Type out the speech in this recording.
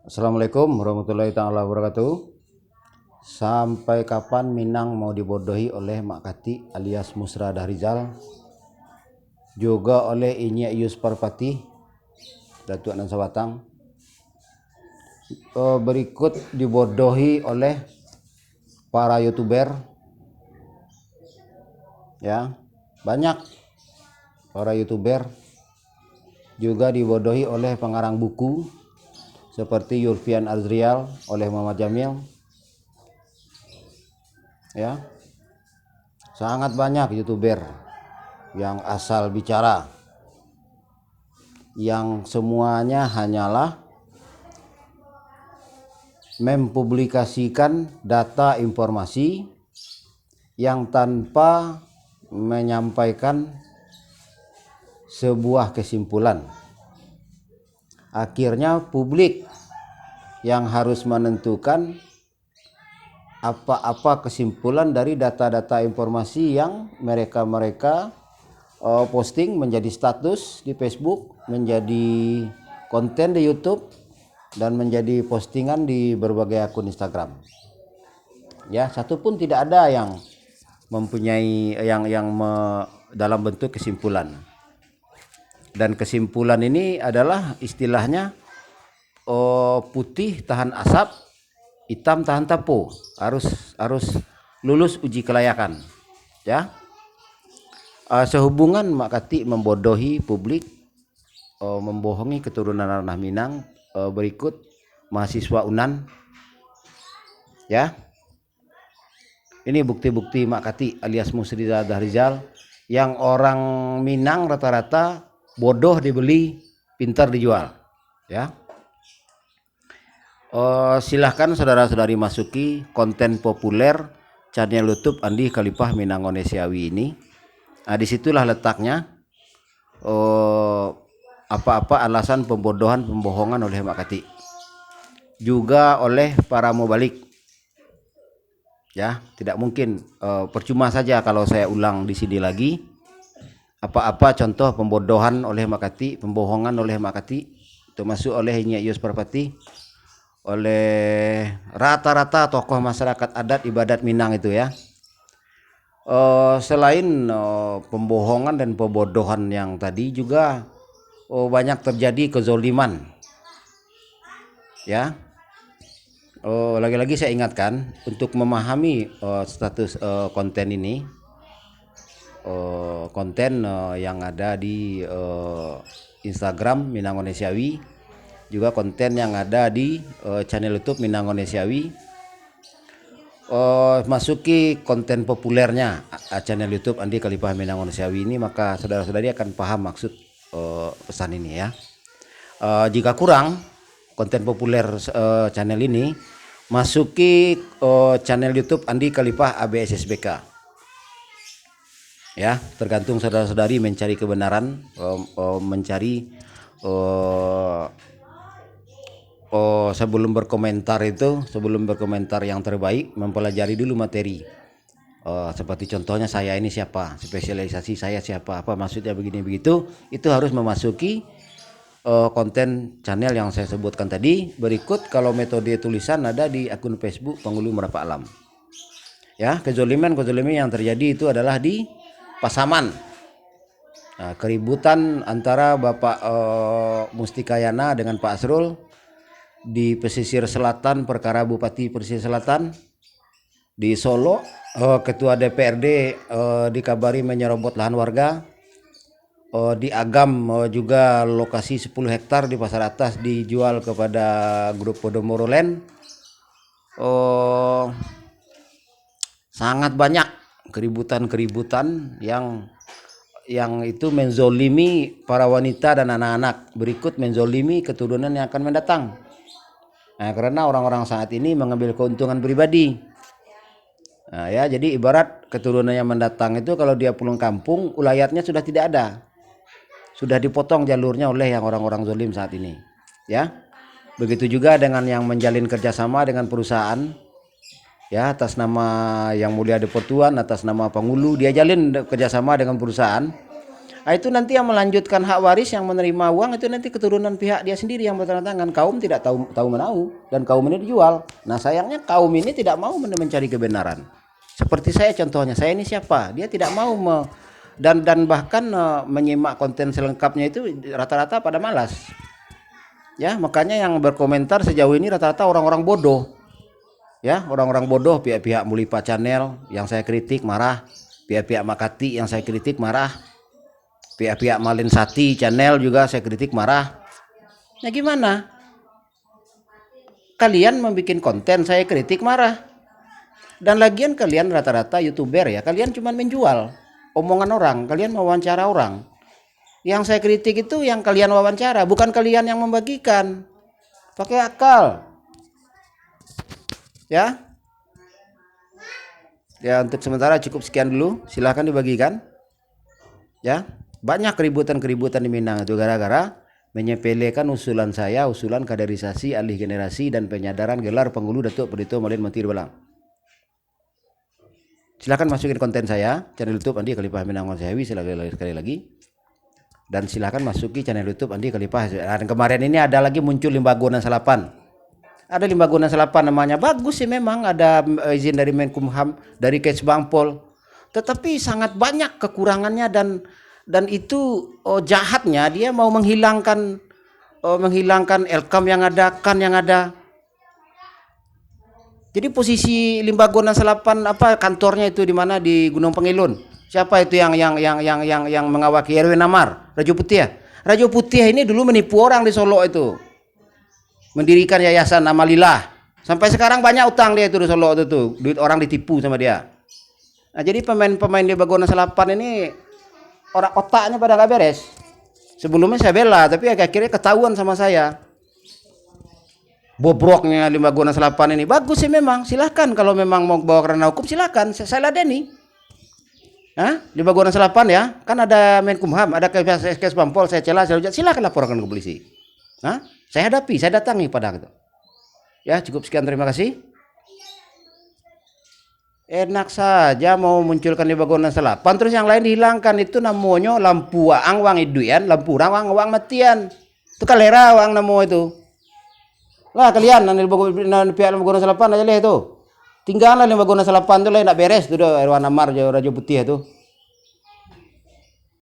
Assalamualaikum warahmatullahi taala wabarakatuh. Sampai kapan Minang mau dibodohi oleh Mak Kati alias Musra Dahrizal, juga oleh Inye Yus Parpati, Datuk Nan Sabatang, berikut dibodohi oleh para youtuber, ya banyak para youtuber, juga dibodohi oleh pengarang buku seperti Yulfian Azrial oleh Muhammad Jamil, ya sangat banyak youtuber yang asal bicara, yang semuanya hanyalah mempublikasikan data informasi yang tanpa menyampaikan sebuah kesimpulan. Akhirnya publik yang harus menentukan apa-apa kesimpulan dari data-data informasi yang mereka posting menjadi status di Facebook, menjadi konten di YouTube, dan menjadi postingan di berbagai akun Instagram. Ya, satu pun tidak ada yang mempunyai dalam bentuk kesimpulan. Dan kesimpulan ini adalah istilahnya putih tahan asap, hitam tahan tapo, harus lulus uji kelayakan, ya. Sehubungan Mak Kati membodohi publik, membohongi keturunan ranah Minang, berikut mahasiswa UNAN, ya. Ini bukti-bukti Mak Kati alias Musra Dahrizal, yang orang Minang rata-rata bodoh dibeli, pintar dijual, ya. Silahkan saudara-saudari masuki konten populer channel YouTube Andi Khalifah Minangone-Siawi ini. Disitulah letaknya apa-apa alasan pembodohan, pembohongan oleh Mak Kati, juga oleh para mubalik. Ya, tidak mungkin, percuma saja kalau saya ulang di sini lagi apa-apa contoh pembodohan oleh Mak Kati, pembohongan oleh Mak Kati, termasuk oleh Inye Yus Parpati, oleh rata-rata tokoh masyarakat adat ibadat Minang itu, ya. Selain pembohongan dan pembodohan yang tadi, juga banyak terjadi kezoliman, ya. Lagi-lagi saya ingatkan untuk memahami status konten ini, konten yang ada di Instagram Minangone-Siawi, juga konten yang ada di channel YouTube Minangone-Siawi, masuki konten populernya channel YouTube Andi Khalifah Minangone-Siawi ini, maka saudara-saudari akan paham maksud pesan ini, ya. Jika kurang konten populer channel ini, masuki channel YouTube Andi Khalifah ABSSBK. Ya, tergantung saudara-saudari mencari kebenaran, mencari sebelum berkomentar yang terbaik, mempelajari dulu materi. Seperti contohnya saya ini siapa, spesialisasi saya siapa, apa maksudnya begini begitu, itu harus memasuki konten channel yang saya sebutkan tadi. Berikut kalau metode tulisan ada di akun Facebook Penghulu Merapak Alam. Ya, kezoliman yang terjadi itu adalah di Pasaman. Keributan antara Bapak Mustikayana dengan Pak Asrul di pesisir selatan, perkara Bupati Pesisir Selatan. Di Solo, Ketua DPRD dikabari menyerobot lahan warga. Di Agam juga lokasi 10 hektar di Pasar Atas dijual kepada grup Podomoro Land. Sangat banyak keributan yang itu menzolimi para wanita dan anak-anak, berikut menzolimi keturunan yang akan mendatang. Karena orang-orang saat ini mengambil keuntungan pribadi. Ya, jadi ibarat keturunan yang mendatang itu kalau dia pulang kampung, ulayatnya sudah tidak ada, sudah dipotong jalurnya oleh yang orang-orang zolim saat ini, ya. Begitu juga dengan yang menjalin kerjasama dengan perusahaan, ya, atas nama Yang Mulia Deportuan, atas nama Penghulu, dia jalin kerjasama dengan perusahaan. Nah, itu nanti yang melanjutkan hak waris yang menerima uang itu nanti keturunan pihak dia sendiri yang bertanda tangan. Kaum tidak tahu menahu dan kaum ini dijual. Nah, sayangnya kaum ini tidak mau mencari kebenaran. Seperti saya contohnya, saya ini siapa? Dia tidak mau dan bahkan menyimak konten selengkapnya itu rata-rata pada malas. Ya, makanya yang berkomentar sejauh ini rata-rata orang-orang bodoh. Ya, orang-orang bodoh, pihak-pihak Mulipa Channel yang saya kritik marah, pihak-pihak Makati yang saya kritik marah, pihak-pihak Malin Sati Channel juga saya kritik marah. Nah, gimana? Kalian membuat konten saya kritik marah. Dan lagian kalian rata-rata YouTuber ya, kalian cuma menjual omongan orang, kalian mewawancara orang. Yang saya kritik itu yang kalian wawancara, bukan kalian yang membagikan. Pakai akal. Ya. Ya, untuk sementara cukup sekian dulu. Silahkan dibagikan. Ya. Banyak keributan-keributan di Minang itu gara-gara menyepelekan usulan saya, usulan kaderisasi alih generasi dan penyadaran gelar penghulu Datuk Pendito Malin Menteri Belang. Silahkan masukin konten saya, channel YouTube Andi Khalifah Minang Konsewi sekali lagi. Dan silahkan masuki channel YouTube Andi Khalifah. Dan kemarin ini ada lagi muncul Limbagona Salapan. Ada Limbagona Salapan namanya, bagus sih memang, ada izin dari Menkumham, dari Kesbangpol. Tetapi sangat banyak kekurangannya dan itu jahatnya dia mau menghilangkan Elkam yang ada, kan yang ada. Jadi posisi Limbagona Salapan kantornya itu di mana, di Gunung Pengilun. Siapa itu yang mengawaki RW Namar, Rajo Putih ya? Rajo Putih ini dulu menipu orang di Solo itu. Mendirikan yayasan Amalillah. Sampai sekarang banyak utang dia itu di Solo itu tuh. Duit orang ditipu sama dia. Nah, jadi pemain-pemain Limbagona Salapan ini orang otaknya pada nggak beres. Sebelumnya saya bela, tapi akhirnya ketahuan sama saya. Bobroknya Limbagona Salapan ini bagus sih memang, silahkan kalau memang mau bawa kerana hukum silahkan, saya ladeni. Limbagona Salapan ya, kan ada Menkumham, ada Kesbangpol, saya celah, silahkan laporkan ke polisi. Saya hadapi, saya datangi pada itu. Ya, cukup sekian, terima kasih. Enak saja mau munculkan Limbagona Salapan, terus yang lain dihilangkan. Itu namanya lampu ang wang iduan, lampu wang matian. Itu kalera wang namo itu. Lah kalian pihak Limbagona Salapan aja lah itu. Tinggallah Limbagona Salapan itu lah nak beres tu Erwan Amar Rajo Putih itu.